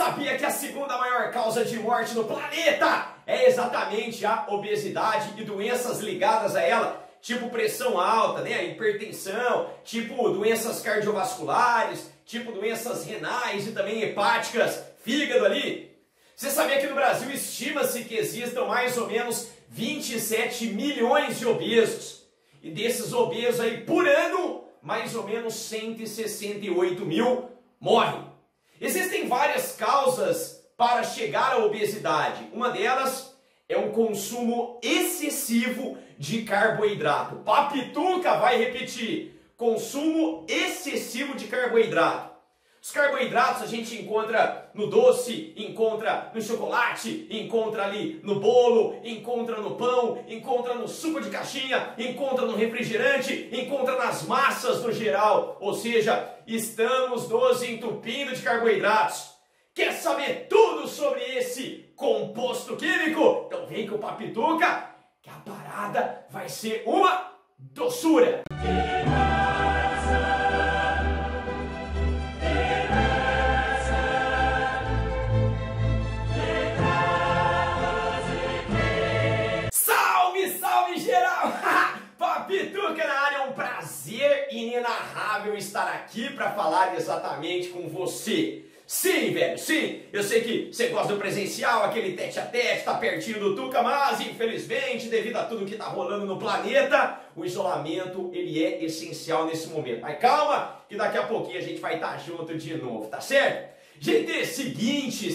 sabia que a segunda maior causa de morte no planeta é exatamente a obesidade e doenças ligadas a ela? Tipo pressão alta, né? Hipertensão, tipo doenças cardiovasculares, tipo doenças renais e também hepáticas, fígado ali. Você sabia que no Brasil estima-se que existam mais ou menos 27 milhões de obesos? E desses obesos aí, por ano, mais ou menos 168 mil morrem. Existem várias causas para chegar à obesidade. Uma delas é um consumo excessivo de carboidrato. Papituca vai repetir: consumo excessivo de carboidrato. Os carboidratos a gente encontra no doce, encontra no chocolate, encontra ali no bolo, encontra no pão, encontra no suco de caixinha, encontra no refrigerante, encontra nas massas no geral. Ou seja, estamos nos entupindo de carboidratos. Quer saber tudo sobre esse composto químico? Então vem com o Papituca, que a parada vai ser uma doçura. Papituca na área, é um prazer inenarrável estar aqui para falar exatamente com você. Sim, velho, sim, eu sei que você gosta do presencial, aquele tete-a-tete, tá pertinho do Tuca, mas infelizmente, devido a tudo que tá rolando no planeta, o isolamento, ele é essencial nesse momento. Mas calma, que daqui a pouquinho a gente vai estar junto de novo, tá certo? Gente, seguinte,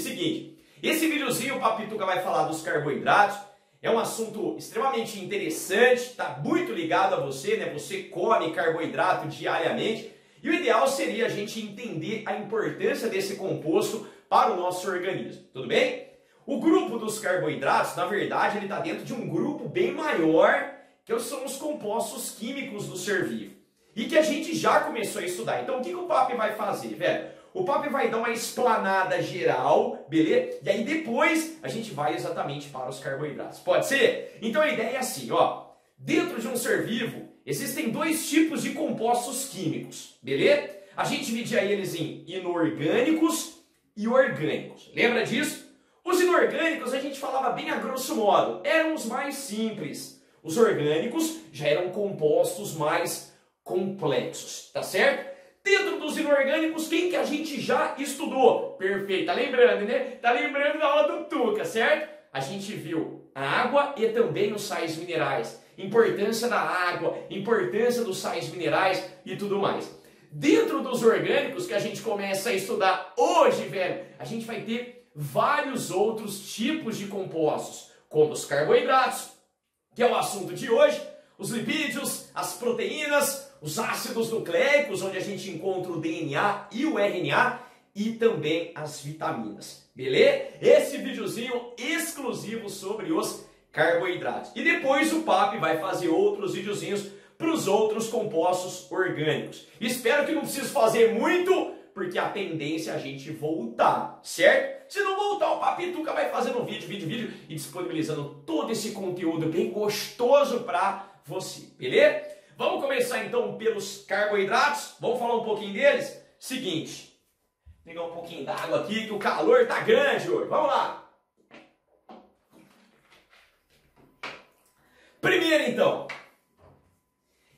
esse videozinho o Papituca vai falar dos carboidratos. É um assunto extremamente interessante, está muito ligado a você, né? Você come carboidrato diariamente e o ideal seria a gente entender a importância desse composto para o nosso organismo, tudo bem? O grupo dos carboidratos, na verdade, ele está dentro de um grupo bem maior, que são os compostos químicos do ser vivo e que a gente já começou a estudar. Então, o que o Papi vai fazer, velho? O Papi vai dar uma explanada geral, beleza? E aí depois a gente vai exatamente para os carboidratos. Pode ser? Então a ideia é assim, ó. Dentro de um ser vivo, existem dois tipos de compostos químicos, beleza? A gente dividia eles em inorgânicos e orgânicos. Lembra disso? Os inorgânicos a gente falava bem a grosso modo, eram os mais simples. Os orgânicos já eram compostos mais complexos, tá certo? Dentro dos inorgânicos, quem que a gente já estudou? Perfeito, tá lembrando, né? Tá lembrando da aula do Tuca, certo? A gente viu a água e também os sais minerais. Importância da água, importância dos sais minerais e tudo mais. Dentro dos orgânicos que a gente começa a estudar hoje, velho, a gente vai ter vários outros tipos de compostos, como os carboidratos, que é o assunto de hoje, os lipídios, as proteínas, os ácidos nucleicos, onde a gente encontra o DNA e o RNA, e também as vitaminas, beleza? Esse videozinho exclusivo sobre os carboidratos. E depois o Papi vai fazer outros videozinhos para os outros compostos orgânicos. Espero que não precise fazer muito, porque a tendência é a gente voltar, certo? Se não voltar, o Papituca vai fazendo vídeo e disponibilizando todo esse conteúdo bem gostoso para você, beleza? Vamos começar então pelos carboidratos, vamos falar um pouquinho deles? Seguinte, vou pegar um pouquinho d'água aqui que o calor tá grande hoje, vamos lá! Primeiro então,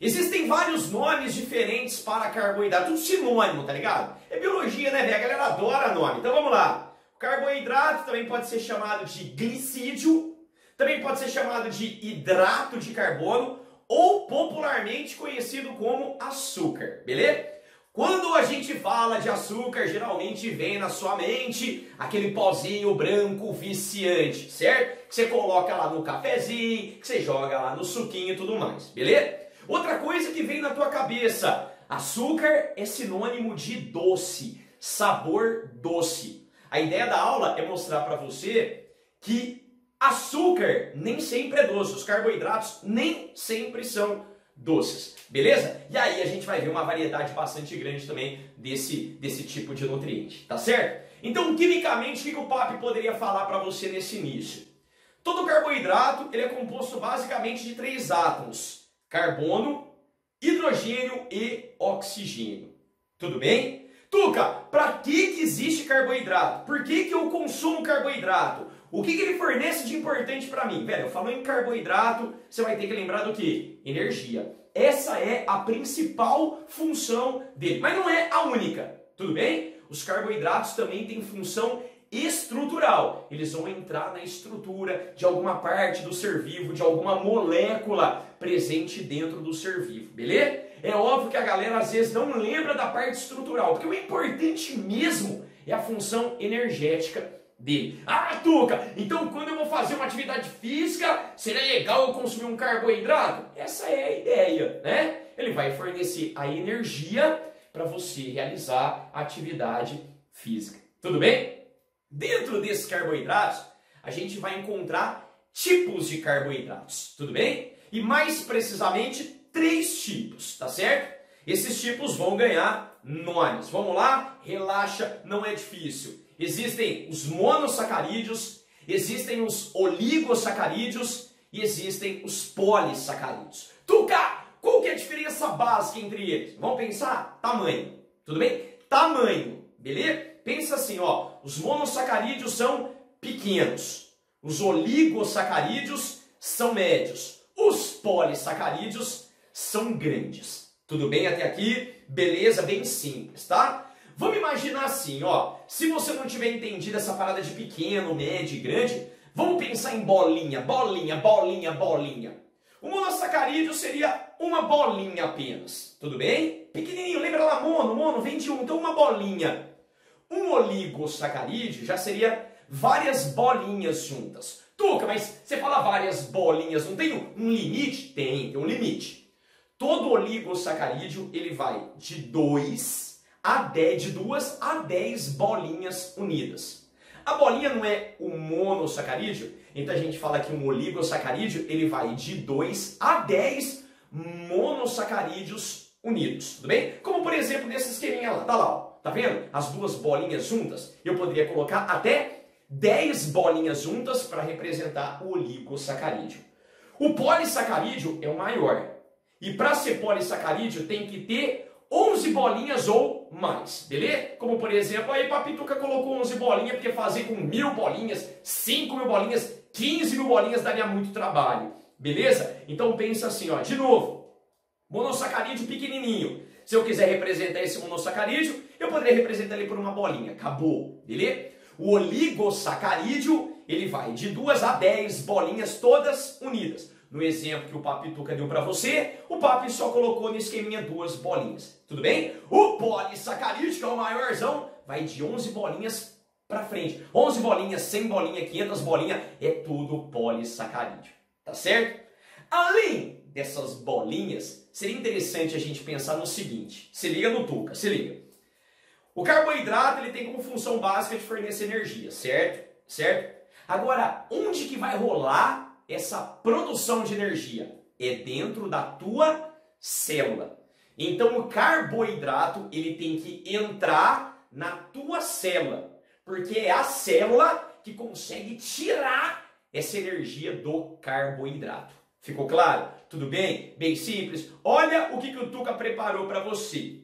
existem vários nomes diferentes para carboidrato, tudo sinônimo, tá ligado? É biologia, né, velho? A galera adora nome, então vamos lá. O carboidrato também pode ser chamado de glicídio, também pode ser chamado de hidrato de carbono, ou popularmente conhecido como açúcar, beleza? Quando a gente fala de açúcar, geralmente vem na sua mente aquele pozinho branco viciante, certo? Que você coloca lá no cafezinho, que você joga lá no suquinho e tudo mais, beleza? Outra coisa que vem na tua cabeça, açúcar é sinônimo de doce, sabor doce. A ideia da aula é mostrar para você que açúcar nem sempre é doce, os carboidratos nem sempre são doces, beleza? E aí a gente vai ver uma variedade bastante grande também desse tipo de nutriente, tá certo? Então, quimicamente, o que o Papi poderia falar para você nesse início? Todo carboidrato ele é composto basicamente de 3 átomos, carbono, hidrogênio e oxigênio, tudo bem? Tuca, para que existe carboidrato? Por que eu consumo carboidrato? O que ele fornece de importante para mim? Velho, falando em carboidrato, você vai ter que lembrar do quê? Energia. Essa é a principal função dele, mas não é a única, tudo bem? Os carboidratos também têm função estrutural. Eles vão entrar na estrutura de alguma parte do ser vivo, de alguma molécula presente dentro do ser vivo, beleza? É óbvio que a galera às vezes não lembra da parte estrutural, porque o importante mesmo é a função energética dele. Ah, Tuca, então quando eu vou fazer uma atividade física, seria legal eu consumir um carboidrato? Essa é a ideia, né? Ele vai fornecer a energia para você realizar a atividade física. Tudo bem? Dentro desses carboidratos, a gente vai encontrar tipos de carboidratos, tudo bem? E mais precisamente, 3 tipos, tá certo? Esses tipos vão ganhar nomes. Vamos lá? Relaxa, não é difícil. Existem os monossacarídeos, existem os oligosacarídeos e existem os polissacarídeos. Tuca, qual que é a diferença básica entre eles? Vamos pensar? Tamanho, tudo bem? Tamanho, beleza? Pensa assim, ó, os monossacarídeos são pequenos, os oligosacarídeos são médios, os polissacarídeos são grandes. Tudo bem até aqui? Beleza, bem simples, tá? Vamos imaginar assim, ó, se você não tiver entendido essa parada de pequeno, médio e grande, vamos pensar em bolinha, bolinha, bolinha, bolinha. O monossacarídeo seria uma bolinha apenas, tudo bem? Pequenininho, lembra lá, mono, vem de um, então uma bolinha. Um oligosacarídeo já seria várias bolinhas juntas. Tuca, mas você fala várias bolinhas, não tem um limite? Tem um limite. Todo oligosacarídeo, ele vai de 2 a 10 bolinhas unidas. A bolinha não é o monossacarídeo, então a gente fala que um oligosacarídeo, ele vai de 2 a 10 monossacarídeos unidos, tudo bem? Como por exemplo nesse esqueminha lá, tá lá, ó, tá vendo? As duas bolinhas juntas, eu poderia colocar até 10 bolinhas juntas para representar o oligosacarídeo. O polissacarídeo é o maior, e para ser polissacarídeo tem que ter 11 bolinhas ou mais, beleza? Como por exemplo, aí Papituca colocou 11 bolinhas, porque fazer com 1000 bolinhas, 5000 bolinhas, 15.000 bolinhas daria muito trabalho, beleza? Então pensa assim, ó, de novo, monossacarídeo pequenininho. Se eu quiser representar esse monossacarídeo, eu poderia representar ele por uma bolinha, acabou, beleza? O oligosacarídeo, ele vai de 2 a 10 bolinhas todas unidas. No exemplo que o Papituca deu para você, o Papi só colocou no esqueminha 2 bolinhas. Tudo bem? O polissacarídeo, que é o maiorzão, vai de 11 bolinhas para frente. 11 bolinhas, 100 bolinhas, 500 bolinhas, é tudo polissacarídeo. Tá certo? Além dessas bolinhas, seria interessante a gente pensar no seguinte. Se liga no Tuca, se liga. O carboidrato, ele tem como função básica de fornecer energia, certo? Certo? Agora, onde que vai rolar essa produção de energia? É dentro da tua célula. Então o carboidrato, ele tem que entrar na tua célula, porque é a célula que consegue tirar essa energia do carboidrato. Ficou claro? Tudo bem? Bem simples. Olha o que o Tuca preparou para você.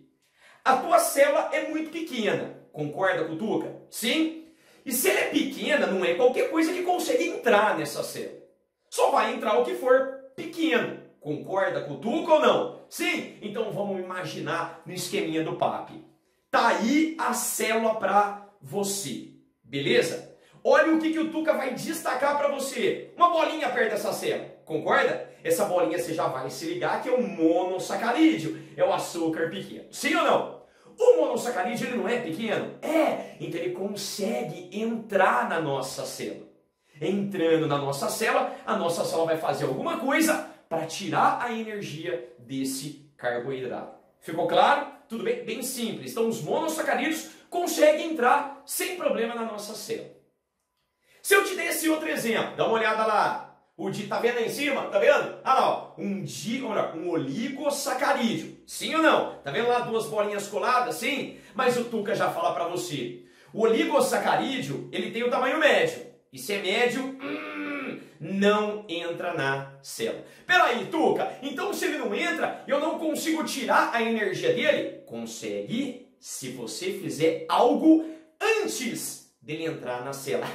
A tua célula é muito pequena. Concorda com o Tuca? Sim? E se ela é pequena, não é qualquer coisa que consegue entrar nessa célula. Só vai entrar o que for pequeno. Concorda com o Tuca ou não? Sim? Então vamos imaginar no esqueminha do Papi. Tá aí a célula para você. Beleza? Olha o que o Tuca vai destacar para você. Uma bolinha perto dessa célula. Concorda? Essa bolinha você já vai se ligar que é o monossacarídeo. É o açúcar pequeno. Sim ou não? O monossacarídeo, ele não é pequeno? É. Então ele consegue entrar na nossa célula. Entrando na nossa célula, a nossa célula vai fazer alguma coisa para tirar a energia desse carboidrato. Ficou claro? Tudo bem? Bem simples. Então os monossacarídeos conseguem entrar sem problema na nossa célula. Se eu te der esse outro exemplo, dá uma olhada lá. Tá vendo aí em cima? Tá vendo? Ah lá, ó, um oligosacarídeo. Sim ou não? Tá vendo lá 2 bolinhas coladas? Sim? Mas o Tuca já fala para você. O oligosacarídeo, ele tem o tamanho médio. E se é médio, não entra na célula. Peraí, Tuca, então se ele não entra, eu não consigo tirar a energia dele? Consegue se você fizer algo antes dele entrar na célula.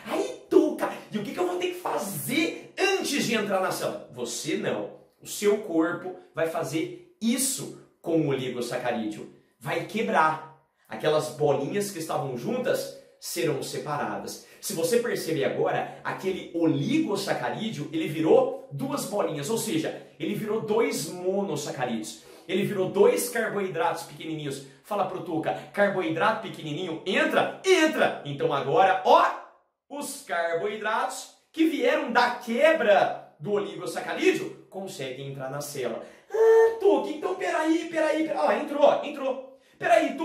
Aí, Tuca, e o que eu vou ter que fazer antes de entrar na célula? Você não. O seu corpo vai fazer isso com o oligosacarídeo. Vai quebrar. Aquelas bolinhas que estavam juntas serão separadas. Se você perceber agora, aquele oligosacarídeo, ele virou duas bolinhas, ou seja, ele virou dois monossacarídeos. Ele virou dois carboidratos pequenininhos. Fala pro Tuca, carboidrato pequenininho entra? Entra! Então agora, ó, os carboidratos que vieram da quebra do oligosacarídeo conseguem entrar na célula. Ah, Tuca, então peraí. Ah, entrou. Peraí,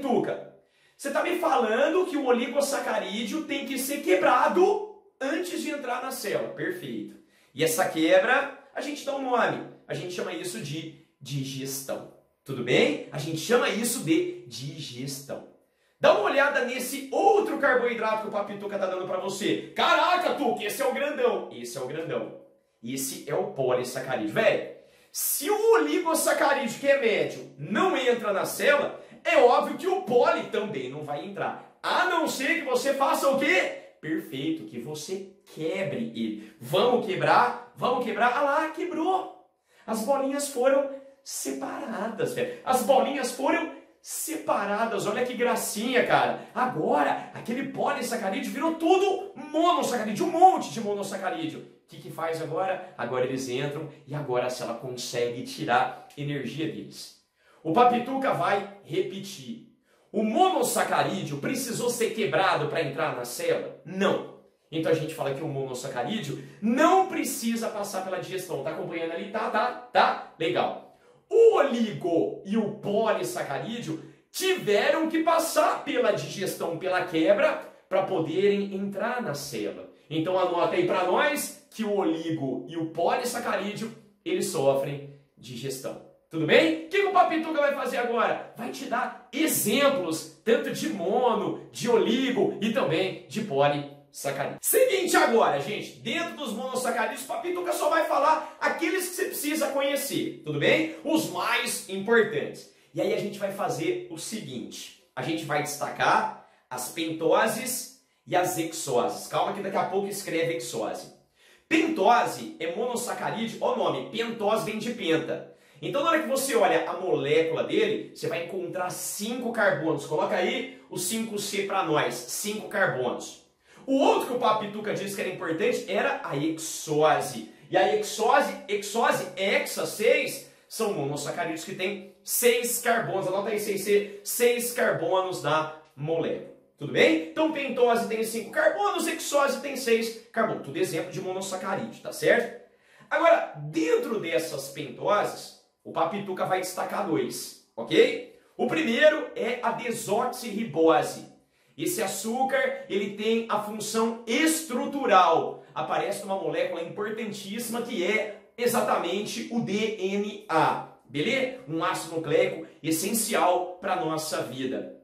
Tuca. Você está me falando que o oligosacarídeo tem que ser quebrado antes de entrar na célula. Perfeito. E essa quebra, a gente dá um nome. A gente chama isso de digestão. Tudo bem? A gente chama isso de digestão. Dá uma olhada nesse outro carboidrato que o Papi Tuca está dando para você. Caraca, Tuca, esse é o grandão. Esse é o grandão. Esse é o polissacarídeo. Velho, se o oligosacarídeo, que é médio, não entra na célula, é óbvio que o poli também não vai entrar. A não ser que você faça o quê? Perfeito, que você quebre ele. Vamos quebrar? Ah lá, quebrou. As bolinhas foram separadas, velho. As bolinhas foram separadas. Olha que gracinha, cara. Agora, aquele polissacarídeo virou tudo monossacarídeo. Um monte de monossacarídeo. O que faz agora? Agora eles entram e agora a célula consegue tirar energia deles. O Papi Tuca vai repetir. O monossacarídeo precisou ser quebrado para entrar na célula? Não. Então a gente fala que o monossacarídeo não precisa passar pela digestão. Tá acompanhando ali? Tá? Legal. O oligo e o polissacarídeo tiveram que passar pela digestão, pela quebra, para poderem entrar na célula. Então anota aí para nós que o oligo e o polissacarídeo, eles sofrem digestão. Tudo bem? O que o Papi Tuca vai fazer agora? Vai te dar exemplos, tanto de mono, de oligo e também de polissacarídeo. Seguinte agora, gente, dentro dos monossacarídeos, o Papi Tuca só vai falar aqueles que você precisa conhecer, tudo bem? Os mais importantes. E aí a gente vai fazer o seguinte, a gente vai destacar as pentoses e as hexoses. Calma que daqui a pouco escreve hexose. Pentose é monossacarídeo, ó o nome, pentose vem de penta. Então, na hora que você olha a molécula dele, você vai encontrar 5 carbonos. Coloca aí o 5C para nós, 5 carbonos. O outro que o Papi Tuca disse que era importante era a hexose. E a hexose, hexa, 6, são monossacarídeos que têm 6 carbonos. Anota aí, 6C, 6 carbonos da molécula. Tudo bem? Então, pentose tem 5 carbonos, hexose tem 6 carbonos. Tudo exemplo de monossacarídeo, tá certo? Agora, dentro dessas pentoses, o Papi Tuca vai destacar 2, ok? O primeiro é a desoxirribose. Esse açúcar, ele tem a função estrutural. Aparece numa molécula importantíssima que é exatamente o DNA, beleza? Um ácido nucleico essencial para a nossa vida.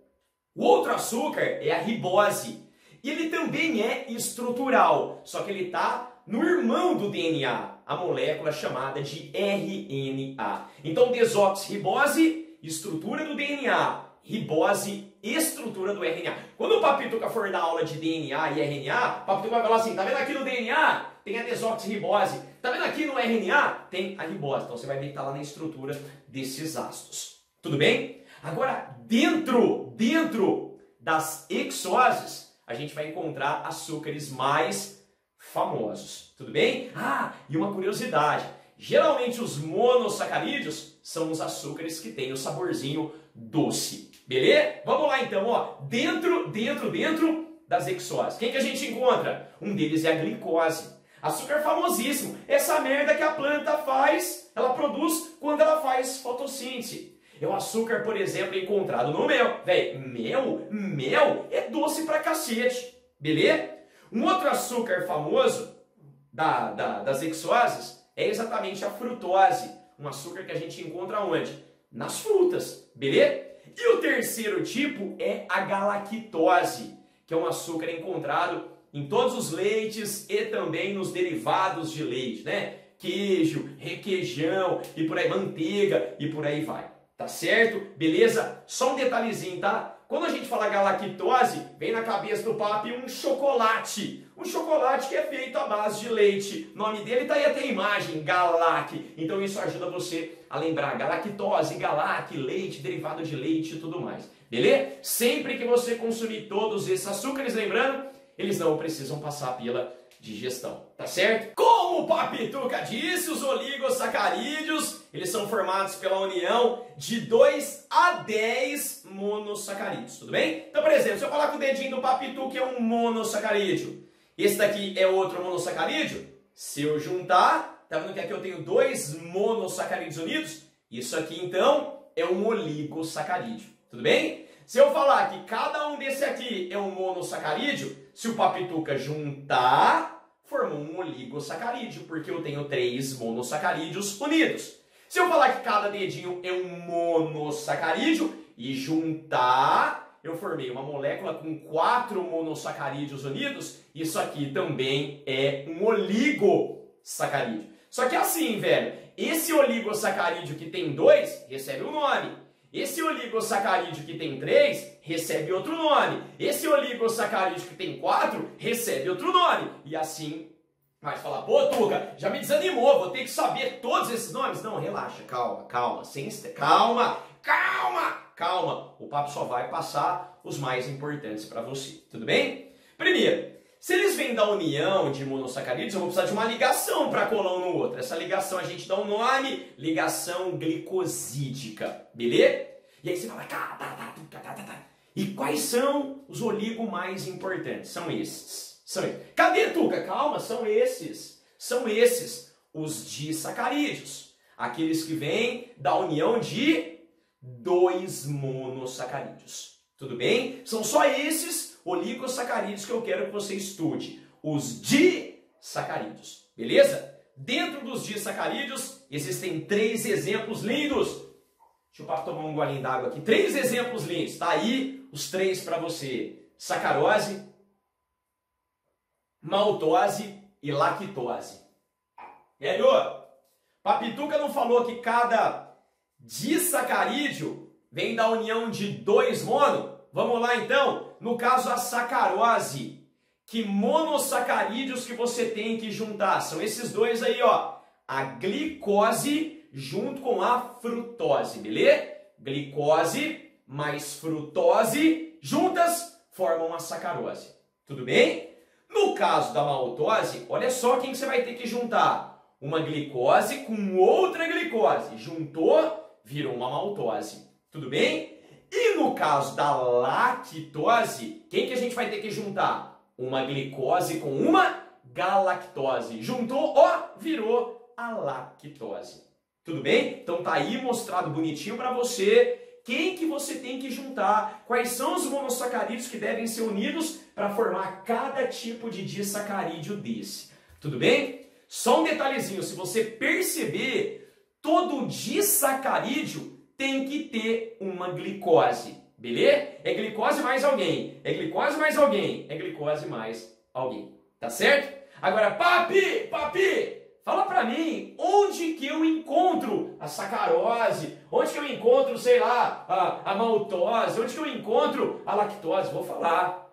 O outro açúcar é a ribose. E ele também é estrutural, só que ele está no irmão do DNA, a molécula chamada de RNA. Então, desoxirribose, estrutura do DNA. Ribose, estrutura do RNA. Quando o Papi Tuca for dar aula de DNA e RNA, o Papi Tuca vai falar assim, tá vendo aqui no DNA? Tem a desoxirribose. Tá vendo aqui no RNA? Tem a ribose. Então, você vai ver que tá lá na estrutura desses ácidos. Tudo bem? Agora, dentro das hexoses, a gente vai encontrar açúcares mais famosos. Tudo bem? Ah, e uma curiosidade. Geralmente os monossacarídeos são os açúcares que têm o saborzinho doce. Beleza? Vamos lá então, ó. Dentro das hexoses. Quem que a gente encontra? Um deles é a glicose. Açúcar famosíssimo. Essa merda que a planta faz, ela produz quando ela faz fotossíntese. É o açúcar, por exemplo, encontrado no mel. Véi, mel é doce pra cacete. Beleza? Um outro açúcar famoso das hexoses é exatamente a frutose. Um açúcar que a gente encontra onde? Nas frutas. Beleza? E o terceiro tipo é a galactose, que é um açúcar encontrado em todos os leites e também nos derivados de leite, né? Queijo, requeijão e por aí, manteiga e por aí vai. Tá certo? Beleza? Só um detalhezinho, tá? Quando a gente fala galactose, vem na cabeça do papi um chocolate. Um chocolate que é feito à base de leite. O nome dele tá aí até a imagem, Galac. Então isso ajuda você a lembrar galactose, Galac, leite, derivado de leite e tudo mais. Beleza? Sempre que você consumir todos esses açúcares, lembrando, eles não precisam passar pela digestão, tá certo? Como o Papi Tuca disse, os oligosacarídeos, eles são formados pela união de 2 a 10 monossacarídeos, tudo bem? Então, por exemplo, se eu falar com o dedinho do Papi Tuca é um monossacarídeo, esse daqui é outro monossacarídeo, se eu juntar, tá vendo que aqui eu tenho 2 monossacarídeos unidos? Isso aqui, então, é um oligosacarídeo, tudo bem? Se eu falar que cada um desse aqui é um monossacarídeo, se o Papi Tuca juntar, formou um oligosacarídeo, porque eu tenho 3 monossacarídeos unidos. Se eu falar que cada dedinho é um monossacarídeo e juntar, eu formei uma molécula com 4 monossacarídeos unidos, isso aqui também é um oligosacarídeo. Só que assim, velho, esse oligosacarídeo que tem 2 recebe um nome. Esse oligosacarídeo que tem 3 recebe outro nome. Esse oligosacarídeo que tem 4 recebe outro nome. E assim vai falar, pô, Tuca, já me desanimou, vou ter que saber todos esses nomes. Não, relaxa, calma, calma, calma. O papo só vai passar os mais importantes para você, tudo bem? Primeiro, se eles vêm da união de monossacarídeos, eu vou precisar de uma ligação para colar um no outro. Essa ligação a gente dá um nome, ligação glicosídica, beleza? E aí você fala, e quais são os oligos mais importantes? São esses. Cadê, Tuca? Calma, são esses. São esses, os disacarídeos. Aqueles que vêm da união de 2 monossacarídeos. Tudo bem? São só esses oligosacarídeos que eu quero que você estude. Os disacarídeos. Beleza? Dentro dos disacarídeos existem 3 exemplos lindos. Deixa o papo tomar um golinho d'água aqui. 3 exemplos lindos. Tá aí os 3 para você. Sacarose, maltose e lactose. Velho, Papi Tuca não falou que cada disacarídeo vem da união de 2 mono? Vamos lá então. No caso a sacarose, que monossacarídeos que você tem que juntar? São esses 2 aí, ó. A glicose junto com a frutose, beleza? Glicose mais frutose juntas formam a sacarose. Tudo bem? No caso da maltose, olha só quem você vai ter que juntar. Uma glicose com outra glicose. Juntou, virou uma maltose. Tudo bem? E no caso da lactose, quem que a gente vai ter que juntar? Uma glicose com uma galactose. Juntou, ó, virou a lactose. Tudo bem? Então tá aí mostrado bonitinho para você quem que você tem que juntar, quais são os monossacarídeos que devem ser unidos para formar cada tipo de disacarídeo desse. Tudo bem? Só um detalhezinho, se você perceber, todo disacarídeo tem que ter uma glicose, beleza? É glicose mais alguém, é glicose mais alguém, é glicose mais alguém, tá certo? Agora, papi, fala pra mim, onde que eu encontro a sacarose? Onde que eu encontro, sei lá, a maltose? Onde que eu encontro a lactose? Vou falar.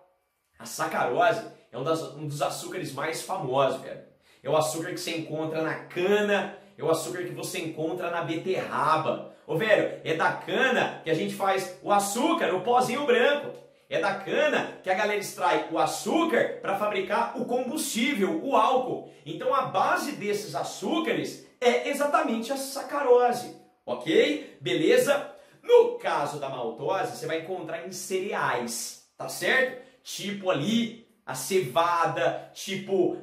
A sacarose é um dos açúcares mais famosos, velho. É o açúcar que você encontra na cana, é o açúcar que você encontra na beterraba. Ô, velho, é da cana que a gente faz o açúcar, o pozinho branco. É da cana que a galera extrai o açúcar para fabricar o combustível, o álcool. Então a base desses açúcares é exatamente a sacarose, ok? Beleza? No caso da maltose, você vai encontrar em cereais, tá certo? Tipo ali a cevada, tipo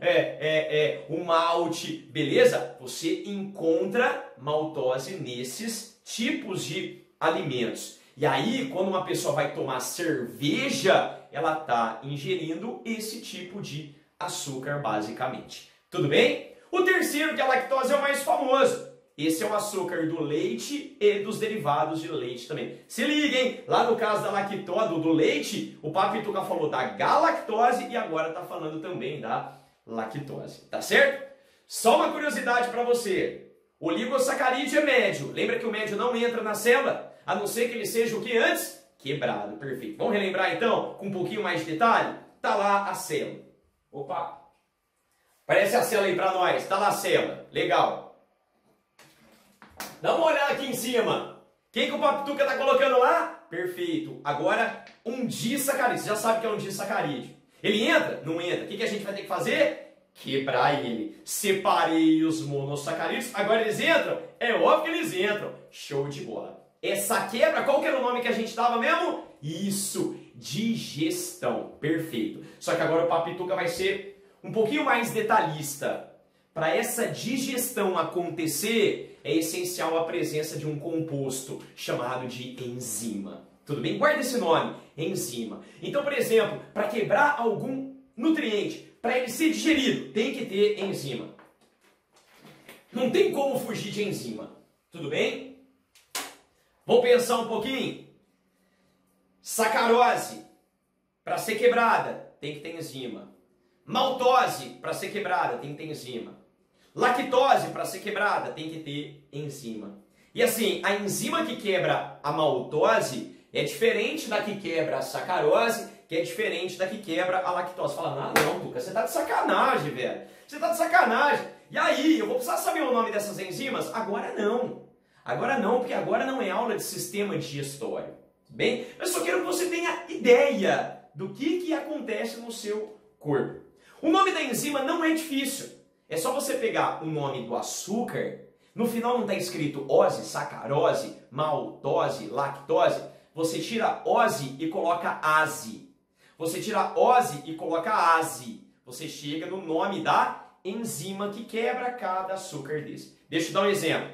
o malte, beleza? Você encontra maltose nesses tipos de alimentos. E aí, quando uma pessoa vai tomar cerveja, ela está ingerindo esse tipo de açúcar, basicamente. Tudo bem? O terceiro, que é a lactose, é o mais famoso. Esse é o açúcar do leite e dos derivados de leite também. Se liguem, lá no caso da lactose, do leite, o Papi Tuca falou da galactose e agora está falando também da lactose. Tá certo? Só uma curiosidade para você. O oligosacarídeo é médio. Lembra que o médio não entra na célula? a não ser que ele seja o que antes? Quebrado, perfeito. Vamos relembrar então, com um pouquinho mais de detalhe? Tá lá a célula. Opa! Aparece a célula aí para nós, tá lá a célula, legal. Dá uma olhada aqui em cima. Quem que o Papituca tá colocando lá? Perfeito. Agora, um disacarídeo. Você já sabe que é um disacarídeo. Ele entra? Não entra. O que a gente vai ter que fazer? Quebrar ele. Separei os monossacarídeos. Agora eles entram? É óbvio que eles entram. Show de bola. Essa quebra, qual que era o nome que a gente dava mesmo? Isso, digestão. Perfeito. Só que agora o Papituca vai ser um pouquinho mais detalhista. Para essa digestão acontecer, é essencial a presença de um composto chamado de enzima. Tudo bem? Guarda esse nome, enzima. Então, por exemplo, para quebrar algum nutriente, para ele ser digerido, tem que ter enzima. Não tem como fugir de enzima. Tudo bem? Vamos pensar um pouquinho? Sacarose, para ser quebrada, tem que ter enzima. Maltose, para ser quebrada, tem que ter enzima. Lactose, para ser quebrada, tem que ter enzima. E assim, a enzima que quebra a maltose é diferente da que quebra a sacarose, que é diferente da que quebra a lactose. Fala, não, Tuca, você tá de sacanagem, velho. Você tá de sacanagem. E aí, eu vou precisar saber o nome dessas enzimas? Agora não. Agora não, porque agora não é aula de sistema digestório. Bem, eu só quero que você tenha ideia do que acontece no seu corpo. O nome da enzima não é difícil. É só você pegar o nome do açúcar, no final não está escrito ose, sacarose, maltose, lactose, você tira ose e coloca ase. Você tira ose e coloca ase. Você chega no nome da enzima que quebra cada açúcar desse. Deixa eu dar um exemplo.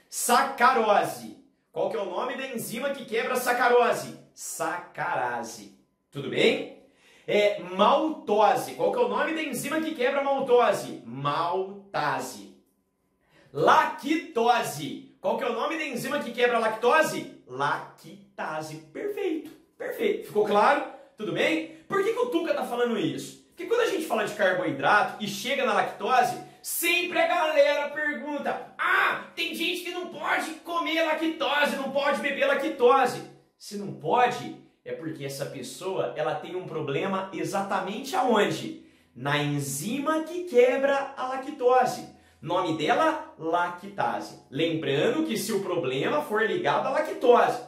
Sacarose. Qual que é o nome da enzima que quebra a sacarose? Sacarase. Tudo bem? Maltose. Qual que é o nome da enzima que quebra a maltose? Maltase. Lactose. Qual que é o nome da enzima que quebra a lactose? Lactase. Perfeito. Perfeito. Ficou claro? Tudo bem? Por que o Tuca está falando isso? Porque quando a gente fala de carboidrato e chega na lactose, sempre a galera pergunta: tem gente que não pode comer lactose, não pode beber lactose. Se não pode, é porque essa pessoa ela tem um problema exatamente aonde? Na enzima que quebra a lactose. Nome dela, lactase. Lembrando que se o problema for ligado à lactose,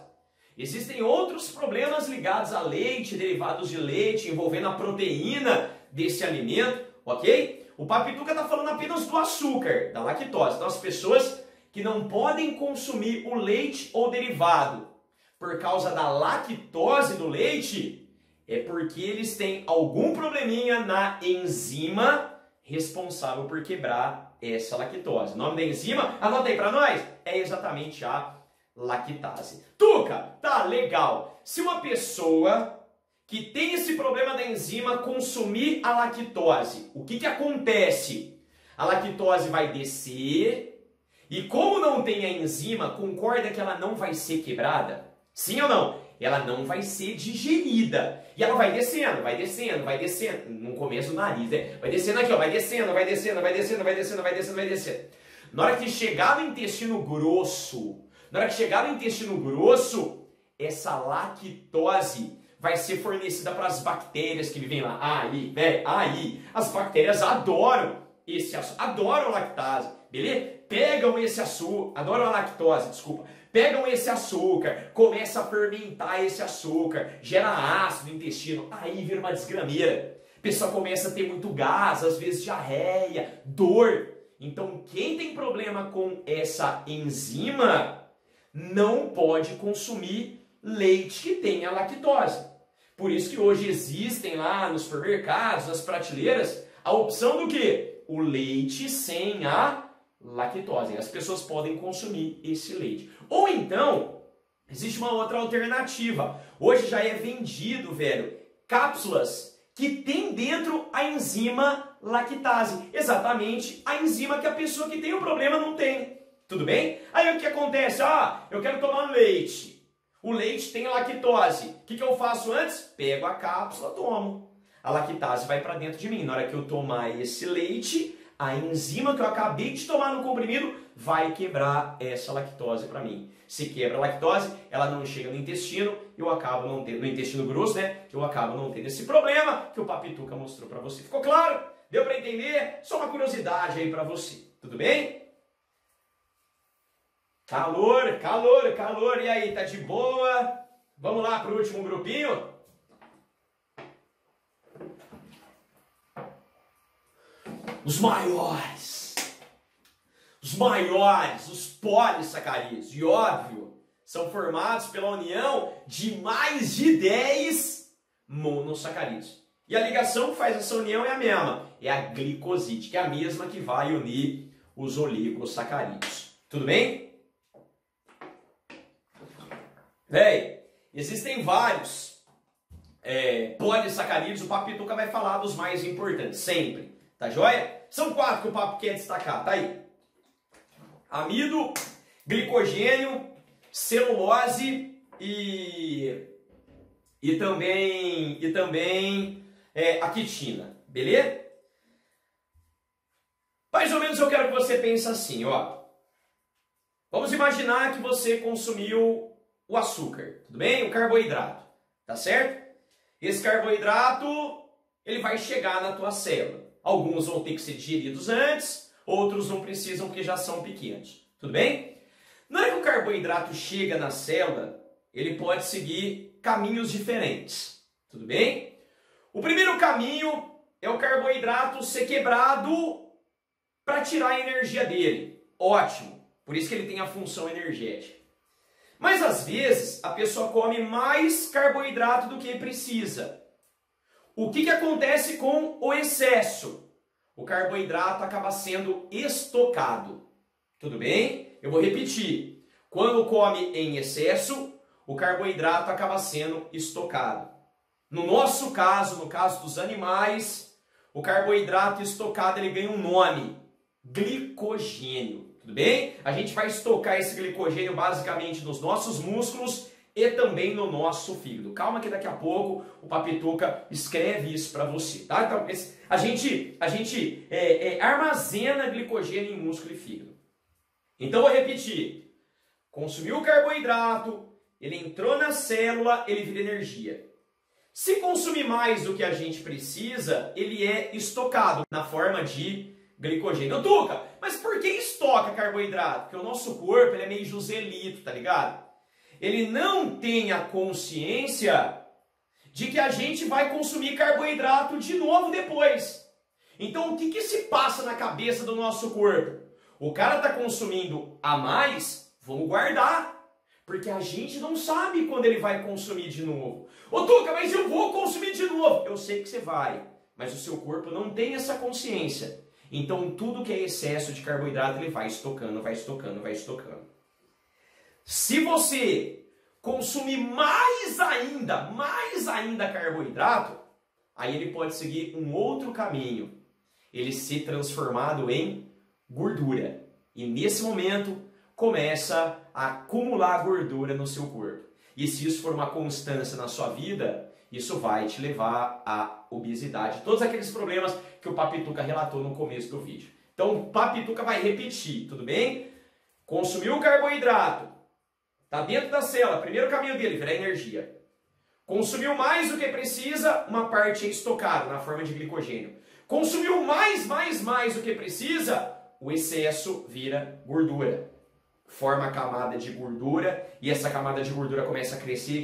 existem outros problemas ligados a leite, derivados de leite, envolvendo a proteína desse alimento, ok? O Papituca está falando apenas do açúcar, da lactose. Então as pessoas que não podem consumir o leite ou derivado por causa da lactose do leite, é porque eles têm algum probleminha na enzima responsável por quebrar essa lactose. O nome da enzima, anota aí para nós, é exatamente a lactase. Tuca, tá legal. Se uma pessoa que tem esse problema da enzima consumir a lactose, o que acontece? A lactose vai descer e como não tem a enzima, concorda que ela não vai ser quebrada? Sim ou não? Ela não vai ser digerida. E ela vai descendo, vai descendo, vai descendo. No começo do nariz, né? Vai descendo aqui, ó, vai descendo, vai descendo, vai descendo, vai descendo, vai descendo, vai descendo. Na hora que chegar no intestino grosso, essa lactose vai ser fornecida para as bactérias que vivem lá. Aí, as bactérias adoram esse açúcar, adoram lactase, beleza? Pegam esse açúcar, adoram a lactose, desculpa. Pegam esse açúcar, começa a fermentar esse açúcar, gera ácido no intestino, aí vira uma desgrameira. A pessoa começa a ter muito gás, às vezes diarreia, dor. Então, quem tem problema com essa enzima não pode consumir leite que tenha lactose. Por isso que hoje existem lá nos supermercados, nas prateleiras, a opção do quê? O leite sem a lactose. As pessoas podem consumir esse leite. Ou então, existe uma outra alternativa. Hoje já é vendido, cápsulas que tem dentro a enzima lactase. Exatamente a enzima que a pessoa que tem o problema não tem. Tudo bem? Aí o que acontece? Eu quero tomar leite. O leite tem lactose. O que eu faço antes? Pego a cápsula, tomo. A lactase vai para dentro de mim. Na hora que eu tomar esse leite, a enzima que eu acabei de tomar no comprimido vai quebrar essa lactose para mim. Se quebra a lactose, ela não chega no intestino, eu acabo não tendo, no intestino grosso, né? Eu acabo não tendo esse problema que o Papituca mostrou para você. Ficou claro? Deu para entender? Só uma curiosidade aí para você. Tudo bem? Calor, calor, calor. E aí, tá de boa? Vamos lá para o último grupinho? Os maiores, os polissacarídeos, e óbvio, são formados pela união de mais de 10 monossacarídeos. E a ligação que faz essa união é a mesma, é a glicoside, que é a mesma que vai unir os oligosacarídeos. Tudo bem? Bem, existem vários polissacarídeos, o Papituca vai falar dos mais importantes, sempre. Tá joia? São 4 que o papo quer destacar, tá aí. Amido, glicogênio, celulose e também a quitina, beleza? Mais ou menos eu quero que você pense assim, ó. Vamos imaginar que você consumiu o açúcar, tudo bem? O carboidrato, tá certo? Esse carboidrato, ele vai chegar na tua célula. Alguns vão ter que ser digeridos antes, outros não precisam porque já são pequenos. Tudo bem? Na hora que o carboidrato chega na célula, ele pode seguir caminhos diferentes. Tudo bem? O primeiro caminho é o carboidrato ser quebrado para tirar a energia dele. Ótimo. Por isso que ele tem a função energética. Mas às vezes a pessoa come mais carboidrato do que precisa. O que acontece com o excesso? O carboidrato acaba sendo estocado. Tudo bem? Eu vou repetir. Quando come em excesso, o carboidrato acaba sendo estocado. No nosso caso, no caso dos animais, o carboidrato estocado ele ganha um nome: glicogênio. Tudo bem? A gente vai estocar esse glicogênio basicamente nos nossos músculos e também no nosso fígado. Calma que daqui a pouco o Papituca escreve isso para você, tá? Então, a gente armazena glicogênio em músculo e fígado. Então, vou repetir. Consumiu o carboidrato, ele entrou na célula, ele vira energia. Se consumir mais do que a gente precisa, ele é estocado na forma de glicogênio. Tuca, mas por que estoca carboidrato? Porque o nosso corpo ele é meio Joselito, tá ligado? Ele não tem a consciência de que a gente vai consumir carboidrato de novo depois. Então, o que se passa na cabeça do nosso corpo? O cara está consumindo a mais, vamos guardar. Porque a gente não sabe quando ele vai consumir de novo. Ô Tuca, mas eu vou consumir de novo. Eu sei que você vai, mas o seu corpo não tem essa consciência. Então, tudo que é excesso de carboidrato, ele vai estocando, vai estocando, vai estocando. Se você consumir mais ainda carboidrato, aí ele pode seguir um outro caminho. Ele ser transformado em gordura. E nesse momento, começa a acumular gordura no seu corpo. E se isso for uma constância na sua vida, isso vai te levar à obesidade. Todos aqueles problemas que o Papituca relatou no começo do vídeo. Então, o Papituca vai repetir, tudo bem? Consumiu o carboidrato. Está dentro da célula, primeiro caminho dele, virar energia. Consumiu mais do que precisa, uma parte é estocada na forma de glicogênio. Consumiu mais do que precisa, o excesso vira gordura. Forma a camada de gordura e essa camada de gordura começa a crescer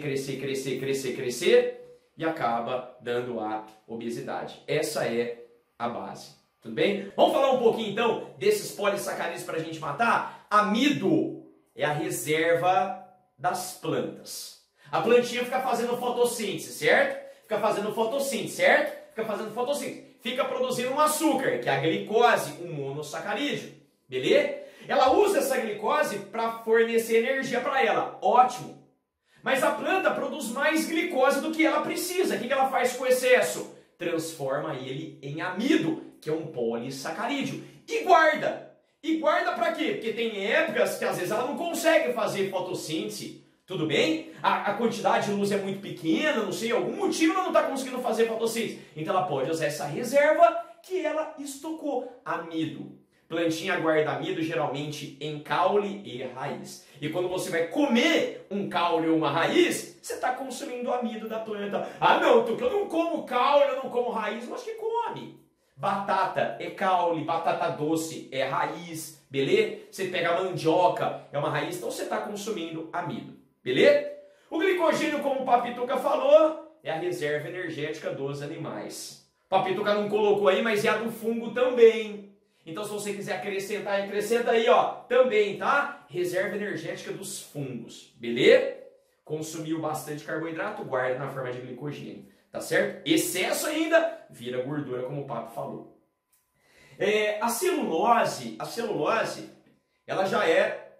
e acaba dando a obesidade. Essa é a base. Tudo bem? Vamos falar um pouquinho então desses polissacarídeos para a gente matar? Amido é a reserva das plantas. A plantinha fica fazendo fotossíntese, certo? Fica fazendo fotossíntese, certo? Fica fazendo fotossíntese. Fica produzindo um açúcar, que é a glicose, um monossacarídeo. Beleza? Ela usa essa glicose para fornecer energia para ela. Ótimo. Mas a planta produz mais glicose do que ela precisa. O que ela faz com o excesso? Transforma ele em amido, que é um polissacarídeo. E guarda. E guarda para quê? Porque tem épocas que às vezes ela não consegue fazer fotossíntese. Tudo bem? A quantidade de luz é muito pequena, não sei, algum motivo ela não está conseguindo fazer fotossíntese. Então ela pode usar essa reserva que ela estocou, amido. Plantinha guarda amido geralmente em caule e raiz. E quando você vai comer um caule ou uma raiz, você está consumindo amido da planta. Ah não, Tuca, eu não como caule, eu não como raiz. Mas que come. Batata é caule, batata doce é raiz, beleza? Você pega a mandioca, é uma raiz, então você está consumindo amido, beleza? O glicogênio, como o Papituca falou, é a reserva energética dos animais. O Papituca não colocou aí, mas é a do fungo também. Então, se você quiser acrescentar, acrescenta aí, ó, também, tá? Reserva energética dos fungos, beleza? Consumiu bastante carboidrato, guarda na forma de glicogênio, tá certo? Excesso ainda, vira gordura, como o Papo falou. A celulose, ela já é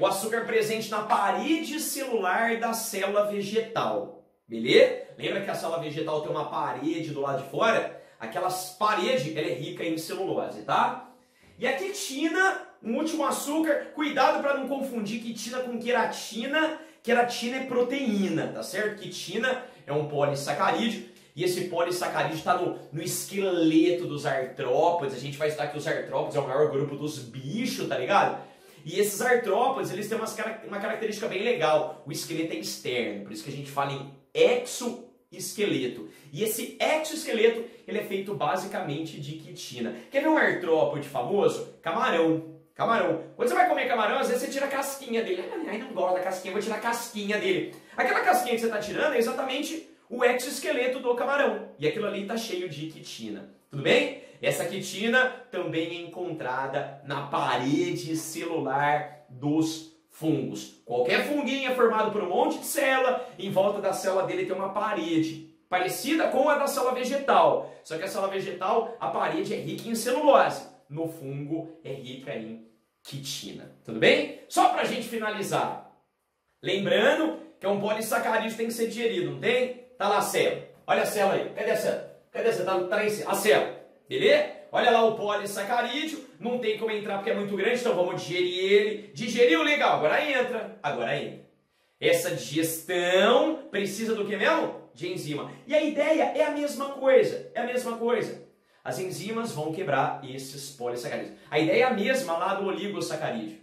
o açúcar presente na parede celular da célula vegetal, beleza? Lembra que a célula vegetal tem uma parede do lado de fora? Aquelas paredes, ela é rica em celulose, tá? E a quitina, um último açúcar, cuidado para não confundir quitina com queratina. Queratina é proteína, tá certo? Quitina é um polissacarídeo e esse polissacarídeo está no esqueleto dos artrópodes. A gente vai estudar que os artrópodes é o maior grupo dos bichos, tá ligado? E esses artrópodes, eles têm uma característica bem legal. O esqueleto é externo, por isso que a gente fala em exoesqueleto. E esse exoesqueleto, ele é feito basicamente de quitina. Quer ver um artrópode famoso? Camarão. Camarão. Quando você vai comer camarão, às vezes você tira a casquinha dele. Ai, não gosto da casquinha, vou tirar a casquinha dele. Aquela casquinha que você está tirando é exatamente o exoesqueleto do camarão. E aquilo ali está cheio de quitina. Tudo bem? Essa quitina também é encontrada na parede celular dos fungos. Qualquer funguinho é formado por um monte de célula, em volta da célula dele tem uma parede, parecida com a da célula vegetal. Só que a célula vegetal, a parede é rica em celulose. No fungo é rica em quitina. Tudo bem? Só pra gente finalizar. Lembrando que é um polissacarídeo, tem que ser digerido, não tem? Tá lá a célula. Olha a célula aí. Cadê a célula? Cadê a célula? Tá lá em cima. A célula. Beleza? Olha lá o polissacarídeo. Não tem como entrar porque é muito grande, então vamos digerir ele. Digeriu, legal. Agora entra. Agora entra. Essa digestão precisa do que mesmo? De enzima. E a ideia é a mesma coisa. É a mesma coisa. As enzimas vão quebrar esses polissacarídeos. A ideia é a mesma lá do oligosacarídeo.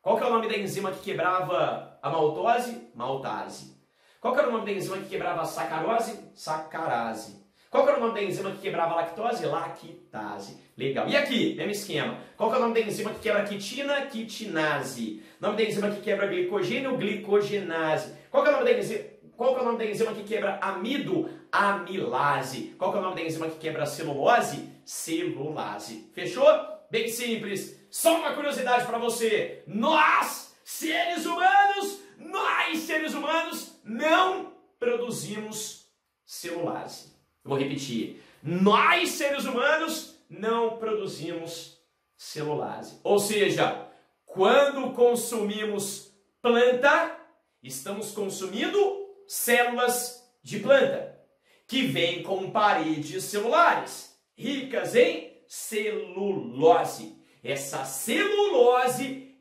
Qual que é o nome da enzima que quebrava a maltose? Maltase. Qual que era o nome da enzima que quebrava a sacarose? Sacarase. Qual que era o nome da enzima que quebrava a lactose? Lactase. Legal. E aqui, mesmo esquema. Qual que é o nome da enzima que quebra a quitina? Quitinase. Nome da enzima que quebra glicogênio? Glicogenase. Qual que é o nome da enzima? Qual que é o nome da enzima que quebra amido? Amilase. Qual que é o nome da enzima que quebra celulose? Celulase. Fechou? Bem simples. Só uma curiosidade para você. Nós, seres humanos, não produzimos celulase. Eu vou repetir. Nós, seres humanos, não produzimos celulase. Ou seja, quando consumimos planta, estamos consumindo células de planta, que vêm com paredes celulares, ricas em celulose. Essa celulose,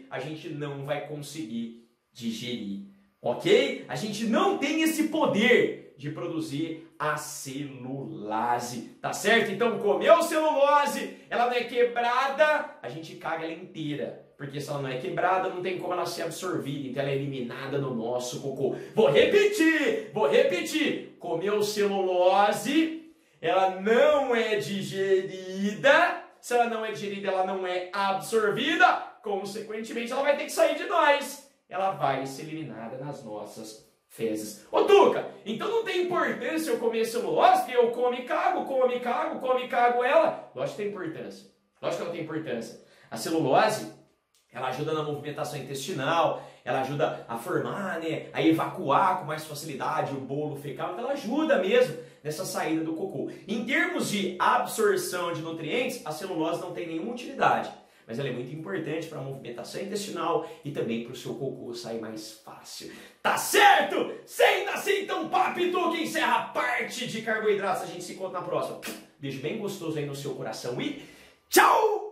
a gente não vai conseguir digerir, ok? A gente não tem esse poder de produzir a celulase, tá certo? Então, comeu celulose, ela não é quebrada, a gente caga ela inteira. Porque se ela não é quebrada, não tem como ela ser absorvida, então ela é eliminada no nosso cocô. Vou repetir! Comeu celulose, ela não é digerida. Se ela não é digerida, ela não é absorvida. Consequentemente, ela vai ter que sair de nós. Ela vai ser eliminada nas nossas fezes. Ô Tuca, então não tem importância eu comer celulose, porque eu como e cago ela. Lógico que tem importância. Lógico que ela tem importância. A celulose, ela ajuda na movimentação intestinal, ela ajuda a formar, né, a evacuar com mais facilidade o bolo fecal, então ela ajuda mesmo nessa saída do cocô. Em termos de absorção de nutrientes, a celulose não tem nenhuma utilidade, mas ela é muito importante para a movimentação intestinal e também para o seu cocô sair mais fácil. Tá certo? Sendo assim, então, Papito, que encerra a parte de carboidratos. A gente se encontra na próxima. Beijo bem gostoso aí no seu coração e tchau!